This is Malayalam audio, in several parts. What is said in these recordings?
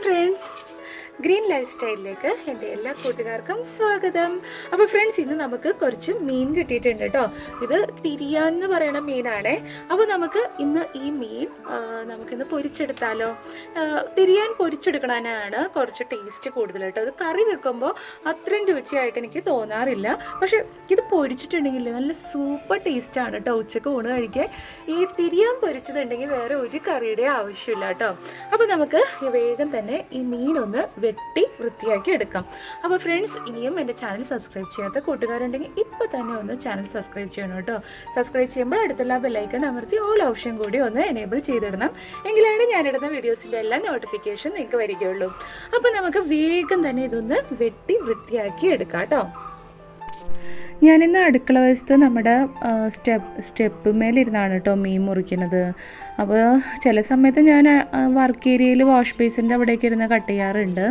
friends, ഗ്രീൻ ലൈഫ് സ്റ്റൈലിലേക്ക് എൻ്റെ എല്ലാ കൂട്ടുകാർക്കും സ്വാഗതം. അപ്പോൾ ഫ്രണ്ട്സ്, ഇന്ന് നമുക്ക് കുറച്ച് മീൻ കിട്ടിയിട്ടുണ്ട് കേട്ടോ. ഇത് തിരിയാൻ എന്ന് പറയുന്ന മീനാണേ. അപ്പോൾ നമുക്ക് ഇന്ന് ഈ മീൻ നമുക്കിന്ന് പൊരിച്ചെടുത്താലോ. തിരിയാൻ പൊരിച്ചെടുക്കണതിനാണ് കുറച്ച് ടേസ്റ്റ് കൂടുതൽ കേട്ടോ. ഇത് കറി വെക്കുമ്പോൾ അത്രയും രുചിയായിട്ട് എനിക്ക് തോന്നാറില്ല. പക്ഷെ ഇത് പൊരിച്ചിട്ടുണ്ടെങ്കിൽ നല്ല സൂപ്പർ ടേസ്റ്റാണ് കേട്ടോ. ഉച്ചക്ക് ഊണ് കഴിക്കാൻ ഈ തിരിയാൻ പൊരിച്ചതുണ്ടെങ്കിൽ വേറെ ഒരു കറിയുടെ ആവശ്യമില്ല കേട്ടോ. അപ്പോൾ നമുക്ക് വേഗം തന്നെ ഈ മീനൊന്ന് വെട്ടി വൃത്തിയാക്കി എടുക്കാം. അപ്പോൾ ഫ്രണ്ട്സ്, ഇനിയും എൻ്റെ ചാനൽ സബ്സ്ക്രൈബ് ചെയ്യാത്ത കൂട്ടുകാരുണ്ടെങ്കിൽ ഇപ്പോൾ തന്നെ ഒന്ന് ചാനൽ സബ്സ്ക്രൈബ് ചെയ്യണം കേട്ടോ. സബ്സ്ക്രൈബ് ചെയ്യുമ്പോൾ അടുത്തുള്ള ബെല്ലൈക്കൺ അമർത്തി ഓൾ ഓപ്ഷൻ കൂടി ഒന്ന് എനേബിൾ ചെയ്തിടണം. എങ്കിലാണ് ഞാനിടുന്ന വീഡിയോസിൻ്റെ എല്ലാ നോട്ടിഫിക്കേഷൻ നിങ്ങൾക്ക് വരികയുള്ളൂ. അപ്പോൾ നമുക്ക് വേഗം തന്നെ ഇതൊന്ന് വെട്ടി വൃത്തിയാക്കി എടുക്കാം കേട്ടോ. ഞാനിന്ന് അടുക്കള വശത്ത് നമ്മുടെ സ്റ്റെപ്പ് മേലിരുന്നാണ് കേട്ടോ മീൻ മുറിക്കുന്നത്. അപ്പോൾ ചില സമയത്ത് ഞാൻ വർക്ക് ഏരിയയിൽ വാഷ് ബേസിൻ്റെ അവിടേക്ക് ഇരുന്ന് കട്ട് ചെയ്യാറുണ്ട്.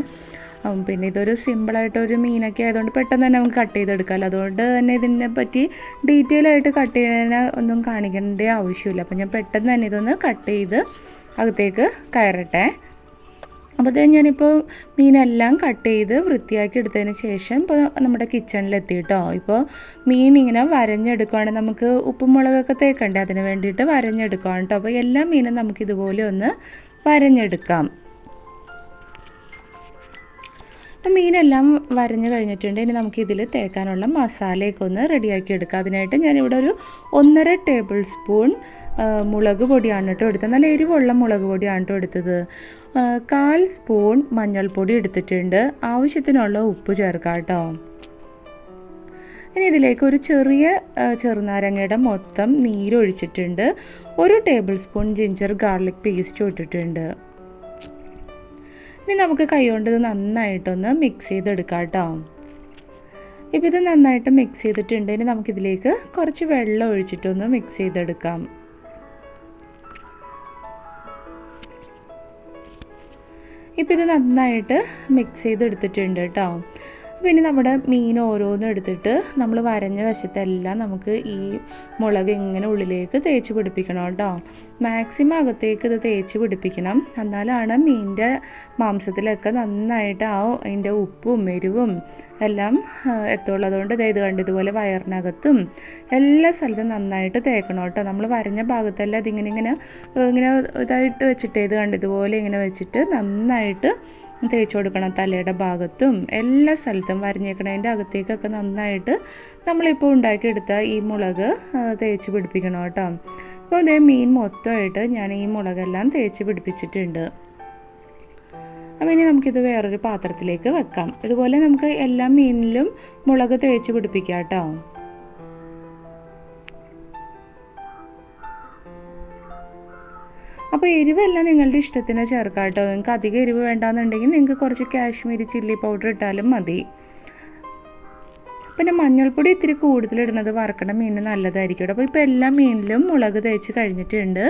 പിന്നെ ഇതൊരു സിമ്പിളായിട്ടൊരു മീനൊക്കെ ആയതുകൊണ്ട് പെട്ടെന്ന് തന്നെ നമുക്ക് കട്ട് ചെയ്തെടുക്കാമല്ലോ. അതുകൊണ്ട് തന്നെ ഇതിനെ പറ്റി ഡീറ്റെയിൽ ആയിട്ട് കട്ട് ചെയ്യുന്നതിന് ഒന്നും കാണിക്കേണ്ട ആവശ്യമില്ല. അപ്പോൾ ഞാൻ പെട്ടെന്ന് തന്നെ ഇതൊന്ന് കട്ട് ചെയ്ത് അകത്തേക്ക് കയറട്ടെ. അപ്പോൾ ഞാനിപ്പോൾ മീനെല്ലാം കട്ട് ചെയ്ത് വൃത്തിയാക്കി എടുത്തതിന് ശേഷം ഇപ്പോൾ നമ്മുടെ കിച്ചണിലെത്തി കേട്ടോ. ഇപ്പോൾ മീൻ ഇങ്ങനെ വരഞ്ഞെടുക്കുകയാണെങ്കിൽ നമുക്ക് ഉപ്പും മുളകൊക്കെ തേക്കണ്ടേ, അതിന് വേണ്ടിയിട്ട് വരഞ്ഞെടുക്കുകയാണ് കേട്ടോ. അപ്പോൾ എല്ലാ മീനും നമുക്കിതുപോലെ ഒന്ന് വരഞ്ഞെടുക്കാം. അപ്പോൾ മീനെല്ലാം വരഞ്ഞ് കഴിഞ്ഞിട്ടുണ്ട്. ഇനി നമുക്കിതിൽ തേക്കാനുള്ള മസാലയൊക്കെ ഒന്ന് റെഡിയാക്കി എടുക്കാം. അതിനായിട്ട് ഞാനിവിടെ ഒരു 1.5 ടേബിൾ സ്പൂൺ മുളക് പൊടിയാണ് കേട്ടോ എടുത്തത്. നല്ല എരിവുള്ള മുളക് പൊടിയാണ് കേട്ടോ എടുത്തത്. 1/4 സ്പൂൺ മഞ്ഞൾപ്പൊടി എടുത്തിട്ടുണ്ട്. ആവശ്യത്തിനുള്ള ഉപ്പ് ചേർക്കാം കേട്ടോ. ഇനി ഇതിലേക്ക് ഒരു ചെറിയ ചെറുനാരങ്ങയുടെ മൊത്തം നീരൊഴിച്ചിട്ടുണ്ട്. 1 table spoon ginger garlic paste ഇട്ടിട്ടുണ്ട്. ഇനി നമുക്ക് കൈകൊണ്ട് ഇത് നന്നായിട്ടൊന്ന് മിക്സ് ചെയ്തെടുക്കാം കേട്ടോ. ഇപ്പോൾ ഇത് നന്നായിട്ട് മിക്സ് ചെയ്തിട്ടുണ്ട്. ഇനി നമുക്കിതിലേക്ക് കുറച്ച് വെള്ളം ഒഴിച്ചിട്ടൊന്ന് മിക്സ് ചെയ്തെടുക്കാം. ഇപ്പോൾ ഇത് നന്നായിട്ട് മിക്സ് ചെയ്തെടുത്തിട്ടുണ്ട് കേട്ടോ. അപ്പോൾ ഇനി നമ്മുടെ മീൻ ഓരോന്നും എടുത്തിട്ട് നമ്മൾ വരഞ്ഞ വശത്തെല്ലാം നമുക്ക് ഈ മുളക് ഇങ്ങനെ ഉള്ളിലേക്ക് തേച്ച് പിടിപ്പിക്കണം കേട്ടോ. മാക്സിമം അകത്തേക്ക് ഇത് തേച്ച് പിടിപ്പിക്കണം. എന്നാലാണ് മീനിൻ്റെ മാംസത്തിലൊക്കെ നന്നായിട്ട് അതിൻ്റെ ഉപ്പും എരിവും എല്ലാം എത്തുള്ളൂ. അതുകൊണ്ട് ഇത് കണ്ട് ഇതുപോലെ വയറിനകത്തും എല്ലാ സ്ഥലത്തും നന്നായിട്ട് തേക്കണം കേട്ടോ. നമ്മൾ വരഞ്ഞ ഭാഗത്തെല്ലാം ഇങ്ങനെ ഇതായിട്ട് വെച്ചിട്ട് ഇത് കണ്ട് ഇതുപോലെ ഇങ്ങനെ വെച്ചിട്ട് നന്നായിട്ട് തേച്ച് കൊടുക്കണം. തലയുടെ ഭാഗത്തും എല്ലാ സ്ഥലത്തും വരഞ്ഞേക്കണതിൻ്റെ അകത്തേക്കൊക്കെ നന്നായിട്ട് നമ്മളിപ്പോൾ ഉണ്ടാക്കിയെടുത്ത ഈ മുളക് തേച്ച് പിടിപ്പിക്കണം കേട്ടോ. അപ്പോൾ അതേ മീൻ മൊത്തമായിട്ട് ഞാൻ ഈ മുളകെല്ലാം തേച്ച് പിടിപ്പിച്ചിട്ടുണ്ട്. അപ്പോൾ ഇനി നമുക്കിത് വേറൊരു പാത്രത്തിലേക്ക് വെക്കാം. ഇതുപോലെ നമുക്ക് എല്ലാ മീനിലും മുളക് തേച്ച് പിടിപ്പിക്കാം കേട്ടോ. അപ്പോൾ എരിവെല്ലാം നിങ്ങളുടെ ഇഷ്ടത്തിന് ചേർക്കാം കേട്ടോ. നിങ്ങൾക്ക് അധികം എരിവ് വേണ്ടാന്നുണ്ടെങ്കിൽ നിങ്ങൾക്ക് കുറച്ച് കാശ്മീരി ചില്ലി പൗഡർ ഇട്ടാലും മതി. പിന്നെ മഞ്ഞൾപ്പൊടി ഇത്തിരി കൂടുതലിടുന്നത് വറക്കണ മീനിന് നല്ലതായിരിക്കും. അപ്പോൾ ഇപ്പോൾ എല്ലാ മീനിലും മുളക് തേച്ച് കഴിഞ്ഞിട്ടുണ്ട്.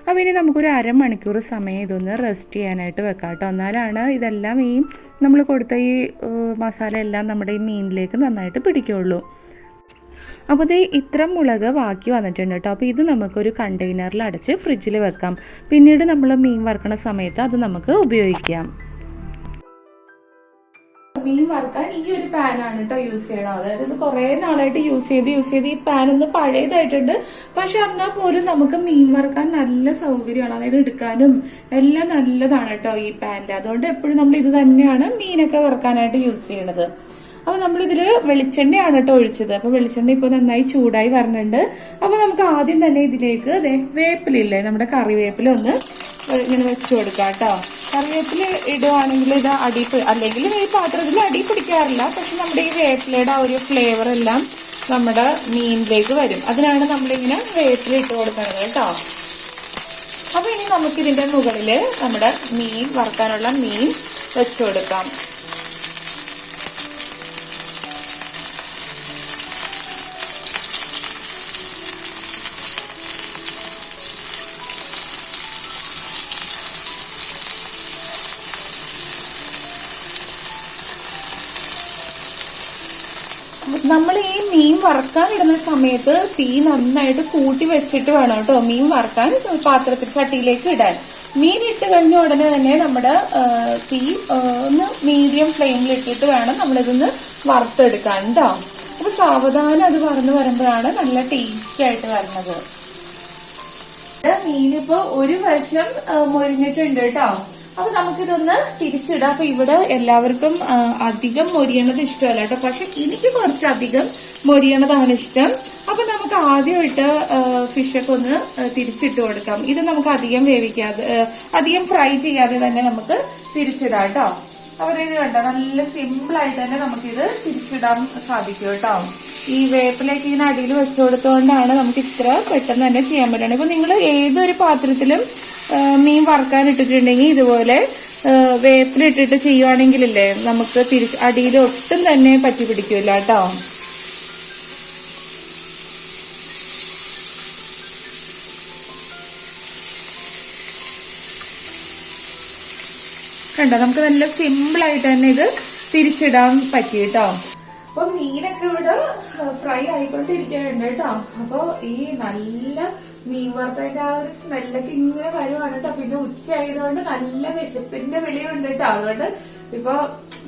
അപ്പോൾ ഇനി നമുക്കൊരു അരമണിക്കൂർ സമയം ഇതൊന്ന് റെസ്റ്റ് ചെയ്യാനായിട്ട് വെക്കാം കേട്ടോ. എന്നാലാണ് ഇതെല്ലാം ഈ നമ്മൾ കൊടുത്ത ഈ മസാല എല്ലാം നമ്മുടെ ഈ മീനിലേക്ക് നന്നായിട്ട് പിടിക്കുകയുള്ളൂ. അപ്പോൾ ഇത്ര മുളക് ബാക്കി വന്നിട്ടുണ്ട് കേട്ടോ. അപ്പോൾ ഇത് നമുക്കൊരു കണ്ടെയ്നറിൽ അടച്ച് ഫ്രിഡ്ജിൽ വെക്കാം. പിന്നീട് നമ്മൾ മീൻ വറുക്കണ സമയത്ത് അത് നമുക്ക് ഉപയോഗിക്കാം. മീൻ വറുക്കാൻ ഈ ഒരു പാനാണ് കേട്ടോ യൂസ് ചെയ്യണം. അതായത് ഇത് കുറേ നാളായിട്ട് യൂസ് ചെയ്ത് ഈ പാൻ ഒന്ന് പഴയതായിട്ടുണ്ട്. പക്ഷെ എന്നാൽ പോലും നമുക്ക് മീൻ വറുക്കാൻ നല്ല സൗകര്യമാണ്. അതായത് എടുക്കാനും എല്ലാം നല്ലതാണ് കേട്ടോ ഈ പാനിൽ. അതുകൊണ്ട് എപ്പോഴും നമ്മൾ ഇത് തന്നെയാണ് മീനൊക്കെ വറുക്കാനായിട്ട് യൂസ് ചെയ്യണത്. അപ്പോൾ നമ്മളിതിൽ വെളിച്ചെണ്ണയാണ് കേട്ടോ ഒഴിച്ചത്. അപ്പോൾ വെളിച്ചെണ്ണ ഇപ്പോൾ നന്നായി ചൂടായി വരുന്നുണ്ട്. അപ്പോൾ നമുക്ക് ആദ്യം തന്നെ ഇതിലേക്ക് വേപ്പിലില്ലേ, നമ്മുടെ കറിവേപ്പില ഒന്ന് ഇങ്ങനെ വെച്ച് കൊടുക്കാം കേട്ടോ. കറിവേപ്പില ഇടുവാണെങ്കിൽ ഇത് അല്ലെങ്കിൽ ഈ പാത്രത്തിൽ അടി പിടിക്കാറില്ല. പക്ഷെ നമ്മുടെ ഈ വേപ്പിലയുടെ ഒരു ഫ്ലേവർ എല്ലാം നമ്മുടെ മീനിലേക്ക് വരും. അതിനാണ് നമ്മളിങ്ങനെ വേപ്പില ഇട്ട് കൊടുക്കുന്നത് കേട്ടോ. അപ്പോൾ ഇനി നമുക്കിതിൻ്റെ മുകളിൽ നമ്മുടെ മീൻ വറുക്കാനുള്ള മീൻ വെച്ച് കൊടുക്കാം. നമ്മൾ ഈ മീൻ വറക്കാൻ ഇടുന്ന സമയത്ത് തീ നന്നായിട്ട് കൂട്ടി വെച്ചിട്ട് വേണം കേട്ടോ മീൻ വറക്കാൻ പാത്രത്തിൽ ചട്ടിയിലേക്ക് ഇടാൻ. മീൻ ഇട്ട് കഴിഞ്ഞ ഉടനെ തന്നെ നമ്മുടെ തീ ഒന്ന് മീഡിയം ഫ്ലെയിമിൽ ഇട്ടിട്ട് വേണം നമ്മളിതൊന്ന് വറുത്തെടുക്കാൻ കേട്ടോ. അപ്പൊ സാവധാനം അത് വറന്ന് വരുമ്പോഴാണ് നല്ല ടേസ്റ്റ് ആയിട്ട് വരുന്നത്. മീനിപ്പോ ഒരു വശം മൊരിഞ്ഞിട്ടുണ്ട് കേട്ടോ. അപ്പൊ നമുക്കിതൊന്ന് തിരിച്ചിടാം. അപ്പൊ ഇവിടെ എല്ലാവർക്കും അധികം മൊരിയണത് ഇഷ്ടമല്ല കേട്ടോ, പക്ഷെ എനിക്ക് കുറച്ചധികം മൊരിയണതാണ് ഇഷ്ടം. അപ്പൊ നമുക്ക് ആദ്യമായിട്ട് ഫിഷൊക്കെ ഒന്ന് തിരിച്ചിട്ട് കൊടുക്കാം. ഇത് നമുക്ക് അധികം വേവിക്കാതെ അധികം ഫ്രൈ ചെയ്യാതെ തന്നെ നമുക്ക് തിരിച്ചിടാം കേട്ടോ. അപ്പൊ ഇത് കണ്ടോ, നല്ല സിമ്പിൾ ആയിട്ട് തന്നെ നമുക്കിത് തിരിച്ചിടാൻ സാധിക്കും കേട്ടോ. ഈ വേപ്പിലേക്ക് ഇങ്ങനെ അടിയിൽ വെച്ചു കൊടുത്തുകൊണ്ടാണ് നമുക്ക് ഇത്ര പെട്ടെന്ന് തന്നെ ചെയ്യാൻ പറ്റുന്നത്. ഇപ്പൊ നിങ്ങൾ ഏതൊരു പാത്രത്തിലും മീൻ വറുക്കാൻ ഇട്ടിട്ടുണ്ടെങ്കിൽ ഇതുപോലെ വേപ്പിലിട്ടിട്ട് ചെയ്യുവാണെങ്കിലല്ലേ നമുക്ക് അടിയിൽ ഒട്ടും തന്നെ പറ്റി പിടിക്കില്ല കേട്ടോ. കണ്ടോ, നമുക്ക് നല്ല സിമ്പിൾ ആയിട്ട് തന്നെ ഇത് തിരിച്ചിടാൻ പറ്റി കേട്ടോ. അപ്പൊ മീനൊക്കെ ഇവിടെ ഫ്രൈ ആയിക്കൊണ്ടിരിക്കുന്നുണ്ട് കേട്ടോ. അപ്പൊ ഈ നല്ല മീൻ വറുത്തതിന്റെ ആ ഒരു സ്മെല്ലൊക്കെ ഇങ്ങനെ വരുവാണ് കേട്ടോ. പിന്നെ ഉച്ച ആയതുകൊണ്ട് നല്ല വിശപ്പിന്റെ വിളിയുണ്ട് കേട്ടോ. അതുകൊണ്ട് ഇപ്പൊ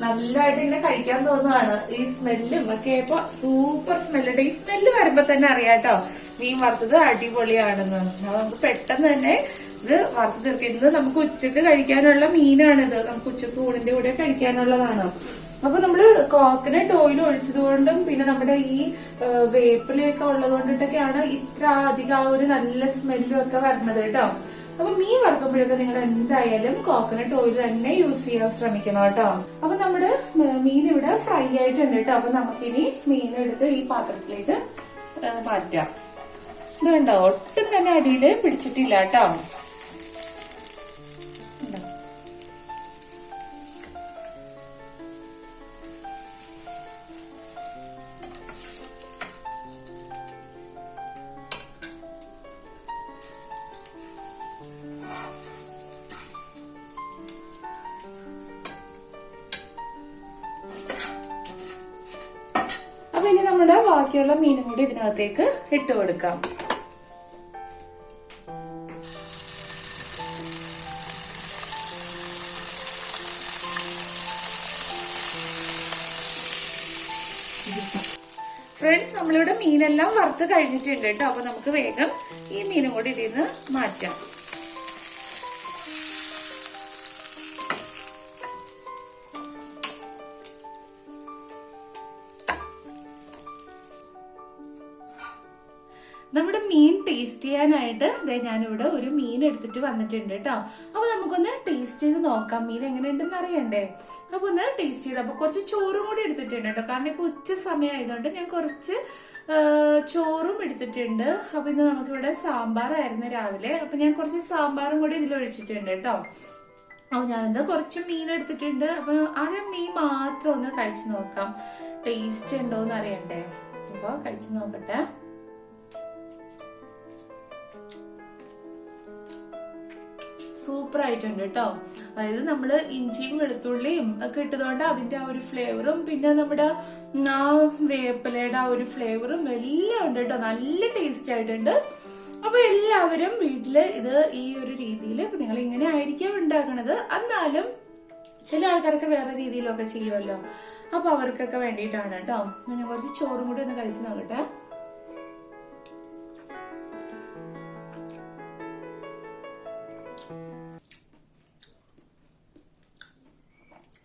നല്ലതായിട്ട് ഇങ്ങനെ കഴിക്കാൻ തോന്നുവാണ്. ഈ സ്മെല്ലും ഒക്കെ ഇപ്പൊ സൂപ്പർ സ്മെല്ലുണ്ട്. ഈ സ്മെല്ല് വരുമ്പോ തന്നെ അറിയാം കേട്ടോ മീൻ വറുത്തത് അടിപൊളിയാണെന്ന്. അപ്പൊ നമുക്ക് പെട്ടെന്ന് തന്നെ ഇത് വറുത്ത് തീർക്കാം. ഇന്ന് നമുക്ക് ഉച്ചക്ക് കഴിക്കാനുള്ള മീനാണിത്. നമുക്ക് ഉച്ചക്ക് ഊണിന്റെ കൂടെ കഴിക്കാനുള്ളതാണ്. അപ്പൊ നമ്മള് കോക്കനട്ട് ഓയിൽ ഒഴിച്ചത് കൊണ്ടും പിന്നെ നമ്മുടെ ഈ വേപ്പിലൊക്കെ ഉള്ളത് കൊണ്ടിട്ടൊക്കെയാണ് ഇത്ര അധികം ആ ഒരു നല്ല സ്മെല്ലും ഒക്കെ വരുന്നത് കേട്ടോ. അപ്പൊ മീൻ വറുക്കുമ്പോഴൊക്കെ നിങ്ങൾ എന്തായാലും കോക്കനട്ട് ഓയിൽ തന്നെ യൂസ് ചെയ്യാൻ ശ്രമിക്കണം കേട്ടോ. അപ്പൊ നമ്മുടെ മീൻ ഇവിടെ ഫ്രൈ ആയിട്ടുണ്ട് കേട്ടോ. അപ്പൊ നമുക്കിനി മീൻ എടുത്ത് ഈ പാത്രത്തിലേക്ക് മാറ്റാം. ഇത് കണ്ടോ, ഒട്ടും തന്നെ അടിയിൽ പിടിച്ചിട്ടില്ല കേട്ടോ. അപ്പൊ ഇനി നമ്മുടെ ബാക്കിയുള്ള മീനും കൂടി ഇതിനകത്തേക്ക് ഇട്ട് കൊടുക്കാം. ഫ്രണ്ട്സ്, നമ്മളിവിടെ മീനെല്ലാം വറുത്ത് കഴിഞ്ഞിട്ടുണ്ട് കേട്ടോ. അപ്പൊ നമുക്ക് വേഗം ഈ മീനും കൂടി ഇതിൽ നിന്ന് മാറ്റാം. നമ്മുടെ മീൻ ടേസ്റ്റ് ചെയ്യാനായിട്ട് ഞാനിവിടെ ഒരു മീൻ എടുത്തിട്ട് വന്നിട്ടുണ്ട് കേട്ടോ. അപ്പൊ നമുക്കൊന്ന് ടേസ്റ്റ് ചെയ്ത് നോക്കാം മീൻ എങ്ങനെയുണ്ടെന്ന് അറിയണ്ടേ. അപ്പൊ ഒന്ന് ടേസ്റ്റ് ചെയ്ത്, അപ്പൊ കുറച്ച് ചോറും കൂടി എടുത്തിട്ടുണ്ട് കേട്ടോ. കാരണം ഇപ്പൊ ഉച്ച സമയം ആയതുകൊണ്ട് ഞാൻ കുറച്ച് ചോറും എടുത്തിട്ടുണ്ട്. അപ്പൊ ഇന്ന് നമുക്കിവിടെ സാമ്പാറായിരുന്നു രാവിലെ. അപ്പൊ ഞാൻ കുറച്ച് സാമ്പാറും കൂടി ഇതിൽ ഒഴിച്ചിട്ടുണ്ട് കേട്ടോ. അപ്പൊ ഞാനിന്ന് കുറച്ച് മീൻ എടുത്തിട്ടുണ്ട്. അപ്പൊ ആദ്യം മീൻ മാത്രം ഒന്ന് കഴിച്ചു നോക്കാം, ടേസ്റ്റ് ഉണ്ടോന്ന് അറിയണ്ടേ. അപ്പൊ കഴിച്ചു നോക്കട്ടെ. സൂപ്പർ ആയിട്ടുണ്ട് കേട്ടോ. അതായത് നമ്മള് ഇഞ്ചിയും വെളുത്തുള്ളിയും ഒക്കെ ഇട്ടതുകൊണ്ട് അതിന്റെ ആ ഒരു ഫ്ലേവറും പിന്നെ നമ്മുടെ ആ വേപ്പിലയുടെ ആ ഒരു ഫ്ലേവറും എല്ലാം ഉണ്ട് കേട്ടോ. നല്ല ടേസ്റ്റ് ആയിട്ടുണ്ട്. അപ്പൊ എല്ലാവരും വീട്ടില് ഇത് ഈ ഒരു രീതിയിൽ നിങ്ങൾ ഇങ്ങനെ ആയിരിക്കാം ഉണ്ടാക്കണത്. എന്നാലും ചില ആൾക്കാരൊക്കെ വേറെ രീതിയിലൊക്കെ ചെയ്യുമല്ലോ. അപ്പൊ അവർക്കൊക്കെ വേണ്ടിയിട്ടാണ് കേട്ടോ. ഞാൻ കുറച്ച് ചോറും കൂടി ഒന്ന് കഴിച്ചു നോക്കട്ടെ.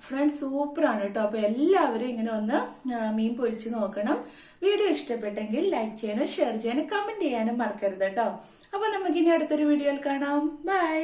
ഫ്രണ്ട്സ്, സൂപ്പറാണ് കേട്ടോ. അപ്പൊ എല്ലാവരും ഇങ്ങനെ ഒന്ന് മീൻ പൊരിച്ചു നോക്കണം. വീഡിയോ ഇഷ്ടപ്പെട്ടെങ്കിൽ ലൈക്ക് ചെയ്യാനും ഷെയർ ചെയ്യാനും കമന്റ് ചെയ്യാനും മറക്കരുത് കേട്ടോ. അപ്പൊ നമുക്കിനി അടുത്തൊരു വീഡിയോയിൽ കാണാം. ബൈ.